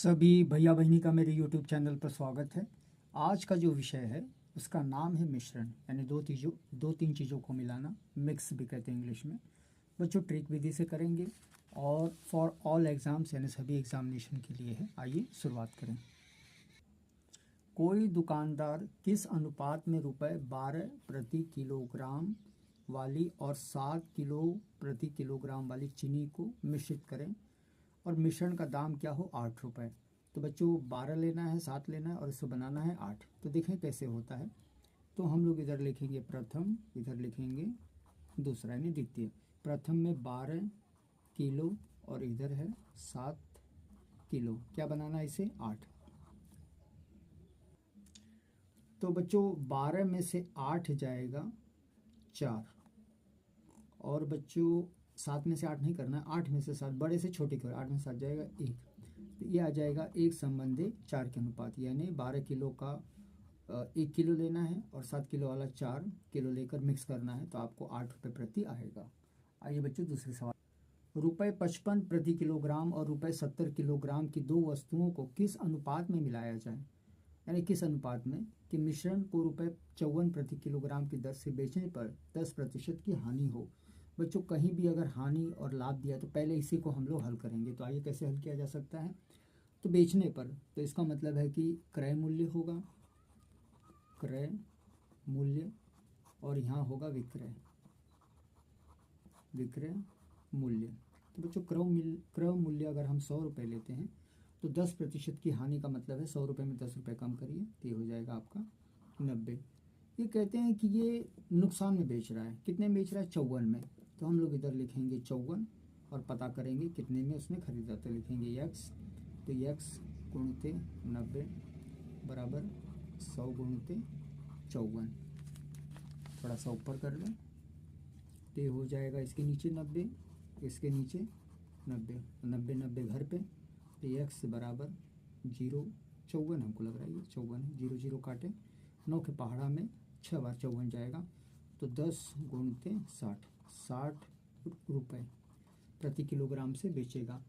सभी भैया बहनी का मेरे YouTube चैनल पर स्वागत है। आज का जो विषय है उसका नाम है मिश्रण, यानी दो तीन चीज़ों को मिलाना, मिक्स भी कहते हैं इंग्लिश में। बच्चों ट्रिक विधि से करेंगे और फॉर ऑल एग्ज़ाम्स यानी सभी एग्जामिनेशन के लिए है। आइए शुरुआत करें। कोई दुकानदार किस अनुपात में रुपए 12 प्रति किलोग्राम वाली और 7 किलो प्रति किलोग्राम वाली चीनी को मिश्रित करें और मिश्रण का दाम क्या हो 8 रुपये। तो बच्चों 12 लेना है, 7 लेना है और इसको बनाना है 8। तो देखें कैसे होता है। तो हम लोग इधर लिखेंगे प्रथम, इधर लिखेंगे दूसरा यानी द्वितीय। प्रथम में 12 किलो और इधर है 7 किलो। क्या बनाना है इसे 8। तो बच्चों 12 में से 8 जाएगा 4 और बच्चों 7 में से 8 नहीं करना है, 8 में से 7 बड़े से छोटे की ओर, 8 में से 7 जाएगा 1। तो ये आ जाएगा 1 संबंधी 4 के अनुपात, यानी 12 किलो का 1 किलो लेना है और 7 किलो वाला 4 किलो लेकर मिक्स करना है, तो आपको 8 रुपये प्रति आएगा। आइए बच्चों दूसरे सवाल। रुपये 55 प्रति किलोग्राम और रुपये 70 किलोग्राम की दो वस्तुओं को किस अनुपात में मिलाया जाए, यानी किस अनुपात में कि मिश्रण को रुपये 54 प्रति किलोग्राम की दर से बेचने पर 10% की हानि हो। बच्चों कहीं भी अगर हानि और लाभ दिया तो पहले इसी को हम लोग हल करेंगे। तो आइए कैसे हल किया जा सकता है। तो बेचने पर, तो इसका मतलब है कि क्रय मूल्य होगा, क्रय मूल्य, और यहाँ होगा विक्रय मूल्य। तो बच्चों क्रय मूल्य अगर हम 100 रुपये लेते हैं तो 10% की हानि का मतलब है 100 रुपये में 10 रुपये कम करिए तो ये हो जाएगा आपका 90। ये कहते हैं कि ये नुकसान में बेच रहा है। कितने में बेच रहा है 54 में। तो हम लोग इधर लिखेंगे 54 और पता करेंगे कितने में उसने खरीदा। तो लिखेंगे x, तो x गुणित 90 बराबर 100 गुणित 54। थोड़ा सा ऊपर कर लें तो ये हो जाएगा इसके नीचे 90, इसके नीचे 90, 90 90 घर पे, तो x बराबर 0, 54 हमको लग रहा है ये 54 है, 0 0 काटे, 9 के पहाड़ा में 6 बार 54 जाएगा, तो 10 गुणित 60 रुपये प्रति किलोग्राम से बेचेगा।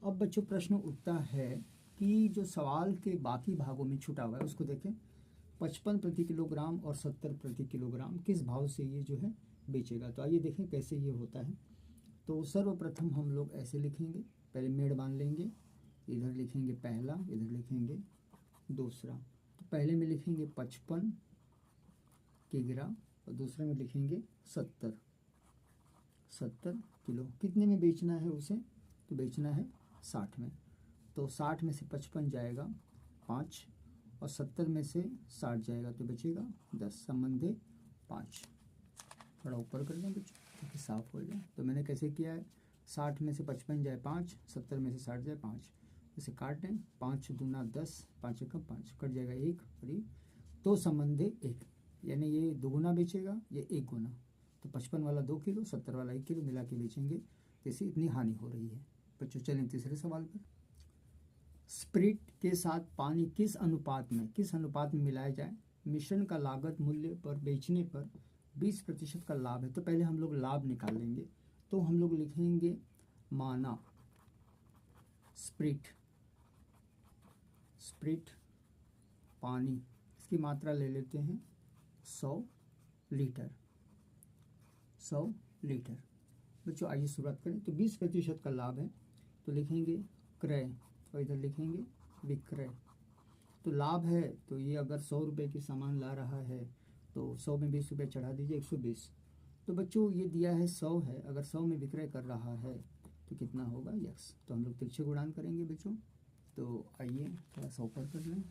अब बच्चों प्रश्न उठता है कि जो सवाल के बाकी भागों में छूटा हुआ है उसको देखें। 55 प्रति किलोग्राम और 70 प्रति किलोग्राम किस भाव से ये जो है बेचेगा। तो आइए देखें कैसे ये होता है। तो सर्वप्रथम हम लोग ऐसे लिखेंगे, पहले मेड़ बांध लेंगे, इधर लिखेंगे पहला, इधर लिखेंगे दूसरा। तो पहले में लिखेंगे 55 किग्रा और दूसरे में लिखेंगे 70 किलो। कितने में बेचना है उसे, तो बेचना है 60 में। तो 60 में से 55 जाएगा 5 और 70 में से 60 जाएगा तो बचेगा 10 संबंधे 5। थोड़ा ऊपर कर दें ताकि साफ हो जाए। तो मैंने कैसे किया है, 60 में से 55 जाए 5, 70 में से 60 जाए 5, इसे काट दें, 5 दूना 10, 5 एकम 5, कट जाएगा 1 और ये 2 संबंधे 1, यानी ये 2 गुना बेचेगा, ये 1 गुना। तो 55 वाला 2 किलो, 70 वाला 1 किलो मिला के बेचेंगे, तो इसे इतनी हानि हो रही है। बच्चों चलें तीसरे सवाल पर। स्प्रिट के साथ पानी किस अनुपात में मिलाया जाए, मिश्रण का लागत मूल्य पर बेचने पर 20% का लाभ है। तो पहले हम लोग लाभ निकाल लेंगे। तो हम लोग लिखेंगे माना स्प्रिट पानी, इसकी मात्रा ले लेते हैं 100 लीटर। बच्चों आइए शुरुआत करें। तो 20% का लाभ है तो लिखेंगे क्रय और इधर लिखेंगे विक्रय। तो लाभ है तो ये अगर 100 रुपये की सामान ला रहा है तो 100 में 20 रुपये चढ़ा दीजिए 120। तो बच्चों ये दिया है 100 है, अगर 100 में विक्रय कर रहा है तो कितना होगा x। तो हम लोग तिरछे गुणान करेंगे बच्चों। तो आइए थोड़ा सा ऊपर कर लें,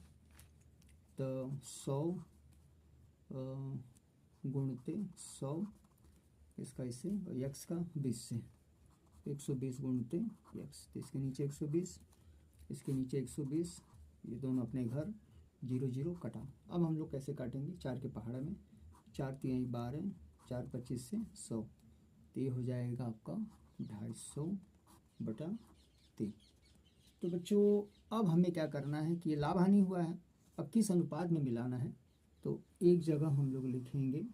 तो 100 गुणते 100 इसका इससे और x का 20 से, 120 गुणते x। तो इसके नीचे 120, इसके नीचे 120, ये दोनों अपने घर 0 0 कटा। अब हम लोग कैसे काटेंगे, 4 के पहाड़ा में 4 3 12, 4 25 से 100, तो ये हो जाएगा आपका 250 बटा 3। तो बच्चों अब हमें क्या करना है कि ये लाभ हानि हुआ है, अब किस अनुपात में मिलाना है। तो एक जगह हम लोग लिखेंगे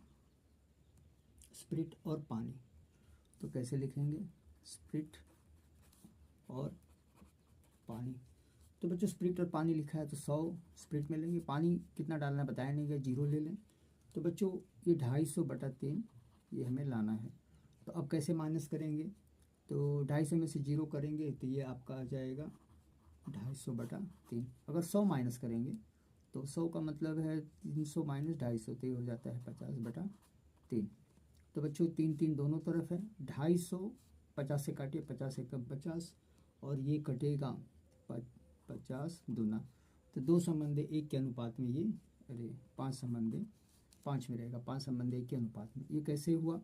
स्प्रिट और पानी। तो कैसे लिखेंगे, स्प्रिट और पानी। तो बच्चों स्प्रिट और पानी लिखा है तो 100 स्प्रिट में लेंगे, पानी कितना डालना बताया नहीं गया, 0 ले लें। तो बच्चों ये 250/3 ये हमें लाना है। तो अब कैसे माइनस करेंगे, तो 250 में से 0 करेंगे तो ये आपका आ जाएगा 250/3। अगर 100 माइनस करेंगे तो 100 का मतलब है 300 माइनस 250, तो ये हो जाता है 50/3। तो बच्चों 3 3 दोनों तरफ है, 250 50 से काटिए, 50 एकम 50 और ये कटेगा 50 दूना, तो 2 संबंधे 1 के अनुपात में ये 5 संबंधे 5 में रहेगा, 5 संबंधे 1 के अनुपात में। ये कैसे हुआ,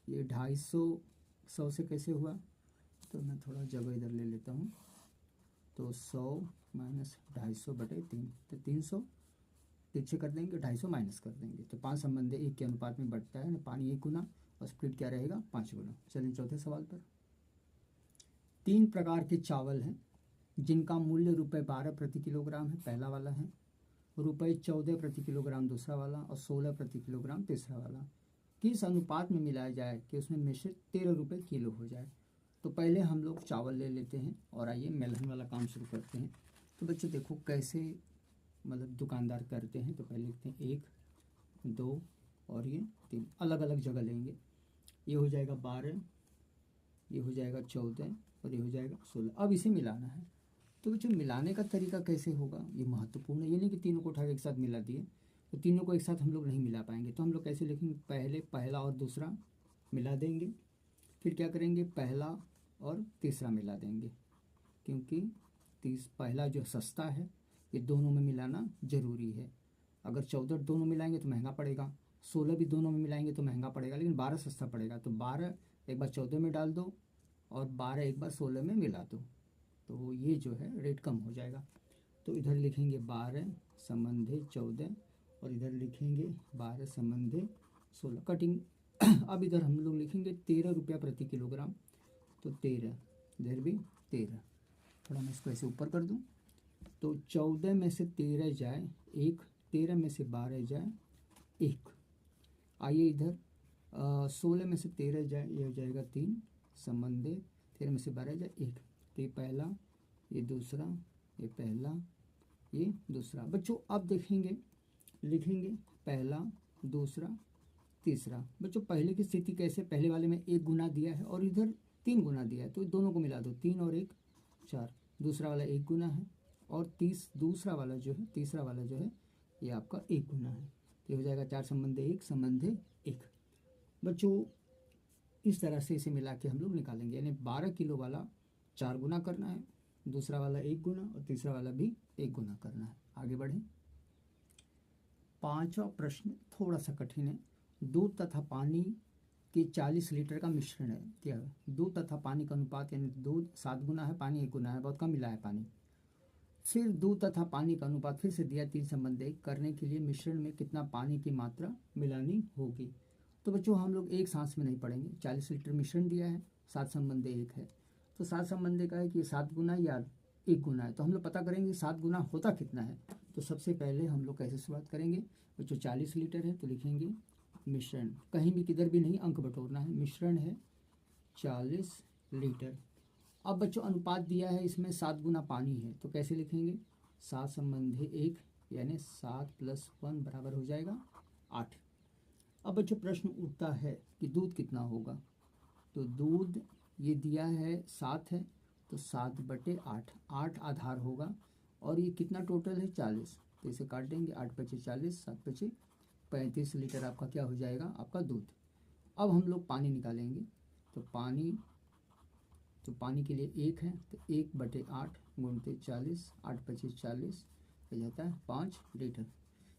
ये 250 100 से कैसे हुआ, तो मैं थोड़ा जगह इधर ले लेता हूँ। तो 100 माइनस 250/3, तो 300 पीछे कर देंगे, 250 माइनस कर देंगे, तो 5 संबंधे 1 के अनुपात में बढ़ता है ना, पानी 1 गुना और स्प्लिट क्या रहेगा 5 गुना। चलिए चौथे सवाल पर। 3 प्रकार के चावल हैं जिनका मूल्य ₹12 प्रति किलोग्राम है, पहला वाला है, ₹14 प्रति किलोग्राम दूसरा वाला, और 16 प्रति किलोग्राम तीसरा वाला। किस अनुपात में मिलाया जाए कि उसमें मिश्रित 13 रुपये किलो हो जाए। तो पहले हम लोग चावल ले लेते हैं और आइए मेलहन वाला काम शुरू करते हैं। तो बच्चों देखो कैसे मतलब दुकानदार करते हैं। तो पहले लिखते हैं 1 2 और ये 3, अलग अलग जगह लेंगे। ये हो जाएगा 12, ये हो जाएगा 14 और ये हो जाएगा 16। अब इसे मिलाना है। तो बच्चों मिलाने का तरीका कैसे होगा, ये महत्वपूर्ण है। ये नहीं कि तीनों को उठा के एक साथ मिला दिए, तो तीनों को एक साथ हम लोग नहीं मिला पाएंगे। तो हम लोग कैसे लिखेंगे, पहले पहला और दूसरा मिला देंगे, फिर क्या करेंगे पहला और तीसरा मिला देंगे, क्योंकि पहला जो सस्ता है ये दोनों में मिलाना ज़रूरी है। अगर 14 दोनों मिलाएंगे तो महंगा पड़ेगा, 16 भी दोनों में मिलाएंगे तो महंगा पड़ेगा, लेकिन 12 सस्ता पड़ेगा। तो 12 एक बार 14 में डाल दो और 12 एक बार 16 में मिला दो, तो ये जो है रेट कम हो जाएगा। तो इधर लिखेंगे 12 संबंधे 14 और इधर लिखेंगे 12 संबंधे 16, कटिंग। अब इधर हम लोग लिखेंगे 13 रुपया प्रति किलोग्राम, तो 13, इधर भी 13। थोड़ा मैं इसको ऐसे ऊपर कर दूं, तो 14 में से 13 जाए 1, 13 में से 12 जाए 1। आइए इधर 16 में से 13 जाए, ये हो जाएगा 3 संबंधे 13 में से 12 जाए 1। तो ये पहला, ये दूसरा, ये पहला, ये दूसरा। बच्चों अब देखेंगे, लिखेंगे पहला दूसरा तीसरा। बच्चों पहले की स्थिति कैसे, पहले वाले में 1 गुना दिया है और इधर 3 गुना दिया है, तो दोनों को मिला दो, 3 और 1 4। दूसरा वाला 1 गुना है और दूसरा वाला जो है, तीसरा वाला जो है ये आपका 1 गुना है, तो हो जाएगा 4 संबंधे 1 संबंधे 1। बच्चों इस तरह से इसे मिला के हम लोग निकालेंगे, यानी 12 किलो वाला 4 गुना करना है, दूसरा वाला 1 गुना और तीसरा वाला भी 1 गुना करना है। आगे बढ़ें। 5वां प्रश्न थोड़ा सा कठिन है। दूध तथा पानी के 40 लीटर का मिश्रण है। क्या है, दूध तथा पानी का अनुपात, यानी दूध 7 गुना है, पानी 1 गुना है, बहुत कम मिला है पानी। फिर दूध तथा पानी का अनुपात फिर से दिया 3 संबंध 1 करने के लिए मिश्रण में कितना पानी की मात्रा मिलानी होगी। तो बच्चों हम लोग एक सांस में नहीं पढ़ेंगे, 40 लीटर मिश्रण दिया है, 7 संबंध 1 है, तो 7 संबंध का है कि 7 गुना या 1 गुना है, तो हम लोग पता करेंगे 7 गुना होता कितना है। तो सबसे पहले हम लोग कैसे शुरुआत करेंगे, बच्चों 40 लीटर है तो लिखेंगे मिश्रण, कहीं भी किधर भी नहीं अंक बटोरना है, मिश्रण है 40 लीटर। अब बच्चों अनुपात दिया है इसमें 7 गुना पानी है, तो कैसे लिखेंगे 7 संबंधे 1, यानी 7 + 1 बराबर हो जाएगा 8। अब बच्चों प्रश्न उठता है कि दूध कितना होगा, तो दूध ये दिया है 7 है, तो 7/8, 8 आधार होगा और ये कितना टोटल है 40, तो इसे काट देंगे, 8 × 5 = 40, 7 × 5 = 35 लीटर आपका क्या हो जाएगा, आपका दूध। अब हम लोग पानी निकालेंगे, तो पानी के लिए 1 है, तो 1/8 × 40, 8 × 5 = 40, हो जाता है 5 लीटर।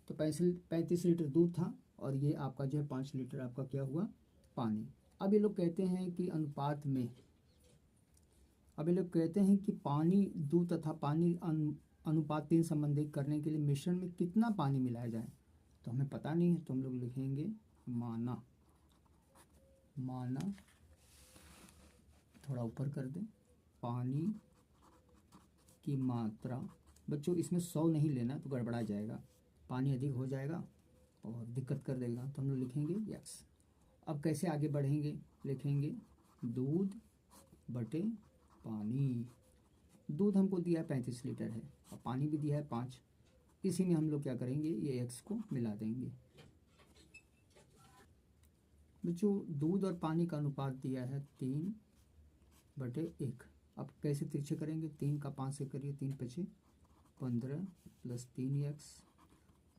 तो 35 लीटर दूध था और ये आपका जो है 5 लीटर आपका क्या हुआ पानी। अब ये लोग कहते हैं कि अनुपात में, अब ये लोग कहते हैं कि पानी, दूध तथा पानी अनुपात 3 संबंधित करने के लिए मिश्रण में कितना पानी मिलाया जाए, तो हमें पता नहीं है, तो हम लोग लिखेंगे माना थोड़ा ऊपर कर दें, पानी की मात्रा। बच्चों इसमें 100 नहीं लेना तो गड़बड़ा जाएगा, पानी अधिक हो जाएगा और दिक्कत कर देगा, तो हम लोग लिखेंगे यस। अब कैसे आगे बढ़ेंगे, लिखेंगे दूध बटे पानी। दूध हमको दिया है 35 लीटर है और पानी भी दिया है 5। इसी में हम लोग क्या करेंगे, ये x को मिला देंगे। बच्चों दूध और पानी का अनुपात दिया है 3/1। अब कैसे तिरछे करेंगे, 3 का 5 से करिए, 3 पचे 15 प्लस 3x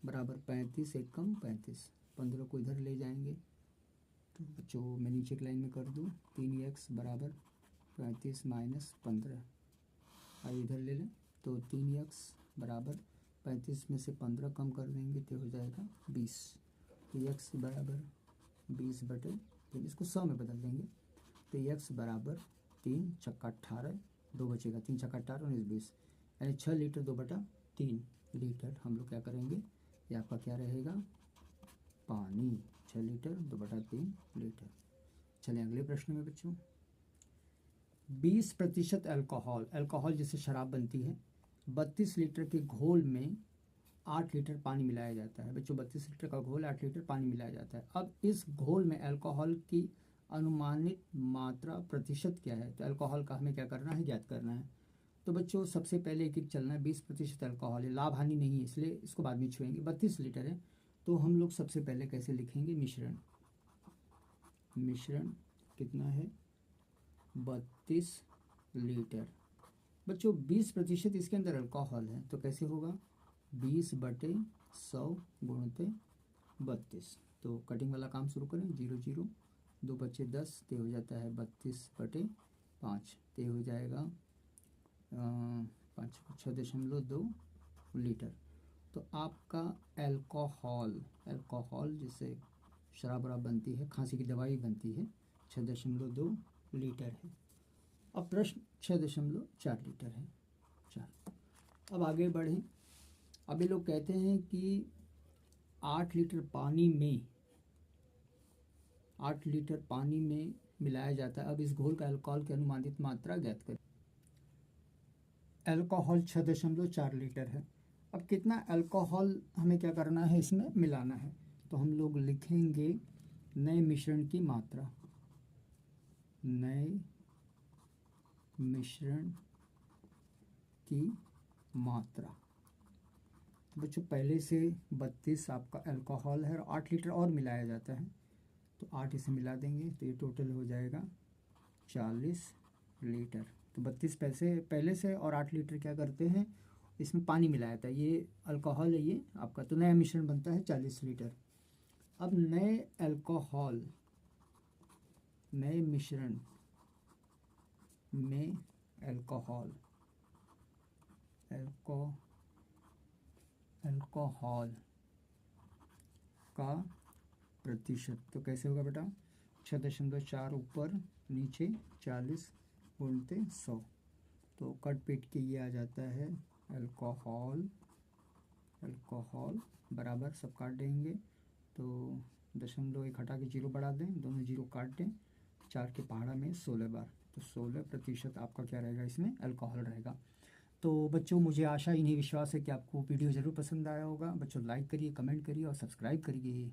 बराबर 35, एक कम 35, 15 को इधर ले जाएंगे। तो बच्चों मैं नीचे की लाइन में कर दूँ, 3x बराबर 35 माइनस 15, आइए इधर ले लें। तो 3x बराबर 35 में से 15 कम कर देंगे तो हो जाएगा 20। तो x बराबर 20/3, इसको 100 में बदल देंगे। तो x बराबर 3 छक्का 18, 2 बचेगा, 3 छक्का 18 19 20, यानी 6 लीटर 2/3 लीटर हम लोग क्या करेंगे, ये आपका क्या रहेगा, पानी। 6 लीटर 2/3 लीटर। चलें अगले प्रश्न में बच्चों। 20% अल्कोहल, अल्कोहल जिससे शराब बनती है, 32 लीटर के घोल में 8 लीटर पानी मिलाया जाता है। बच्चों 32 लीटर का घोल 8 लीटर पानी मिलाया जाता है। अब इस घोल में अल्कोहल की अनुमानित मात्रा प्रतिशत क्या है, तो अल्कोहल का हमें क्या करना है, ज्ञात करना है। तो बच्चों सबसे पहले एक एक चलना है, 20% अल्कोहल है, लाभ हानि नहीं है इसलिए इसको बाद में छुएंगे। 32 लीटर है तो हम लोग सबसे पहले कैसे लिखेंगे, मिश्रण। मिश्रण कितना है, 32 लीटर। बच्चों 20% इसके अंदर अल्कोहल है तो कैसे होगा, 20/100 गुणते 32। तो कटिंग वाला काम शुरू करें, 0 0 2 बचे 10, ते हो जाता है 32/5, ते हो जाएगा 6.2 लीटर। तो आपका अल्कोहल, अल्कोहल जिससे शराब वराब बनती है, खांसी की दवाई बनती है, 6.2 लीटर है। अब प्रश्न 6.4 लीटर है। चल अब आगे बढ़ें। अब ये लोग कहते हैं कि 8 लीटर पानी में मिलाया जाता है। अब इस घोल का अल्कोहल की अनुमानित मात्रा ज्ञात करें। अल्कोहल 6.4 लीटर है। अब कितना अल्कोहल हमें क्या करना है, इसमें मिलाना है। तो हम लोग लिखेंगे नए मिश्रण की मात्रा, नए मिश्रण की मात्रा। बच्चों पहले से 32 आपका अल्कोहल है और 8 लीटर और मिलाया जाता है, तो 8 इसे मिला देंगे तो ये टोटल हो जाएगा 40 लीटर। तो 32 पैसे पहले से और 8 लीटर क्या करते हैं, इसमें पानी मिलाया था, ये अल्कोहल है ये आपका, तो नया मिश्रण बनता है 40 लीटर। अब नए अल्कोहल, नए मिश्रण में अल्कोहल का प्रतिशत, तो कैसे होगा बेटा, 6.4 ऊपर नीचे 40 गुणते 100। तो कट पीट के ये आ जाता है अल्कोहल बराबर, सब काट देंगे तो 0.1 हटा के 0 बढ़ा दें, दोनों 0 काट दें, 4 के पहाड़ा में 16 बार, तो 16% आपका क्या रहेगा, इसमें अल्कोहल रहेगा। तो बच्चों मुझे आशा इन्हीं विश्वास है कि आपको वीडियो ज़रूर पसंद आया होगा। बच्चों लाइक करिए, कमेंट करिए और सब्सक्राइब करिए।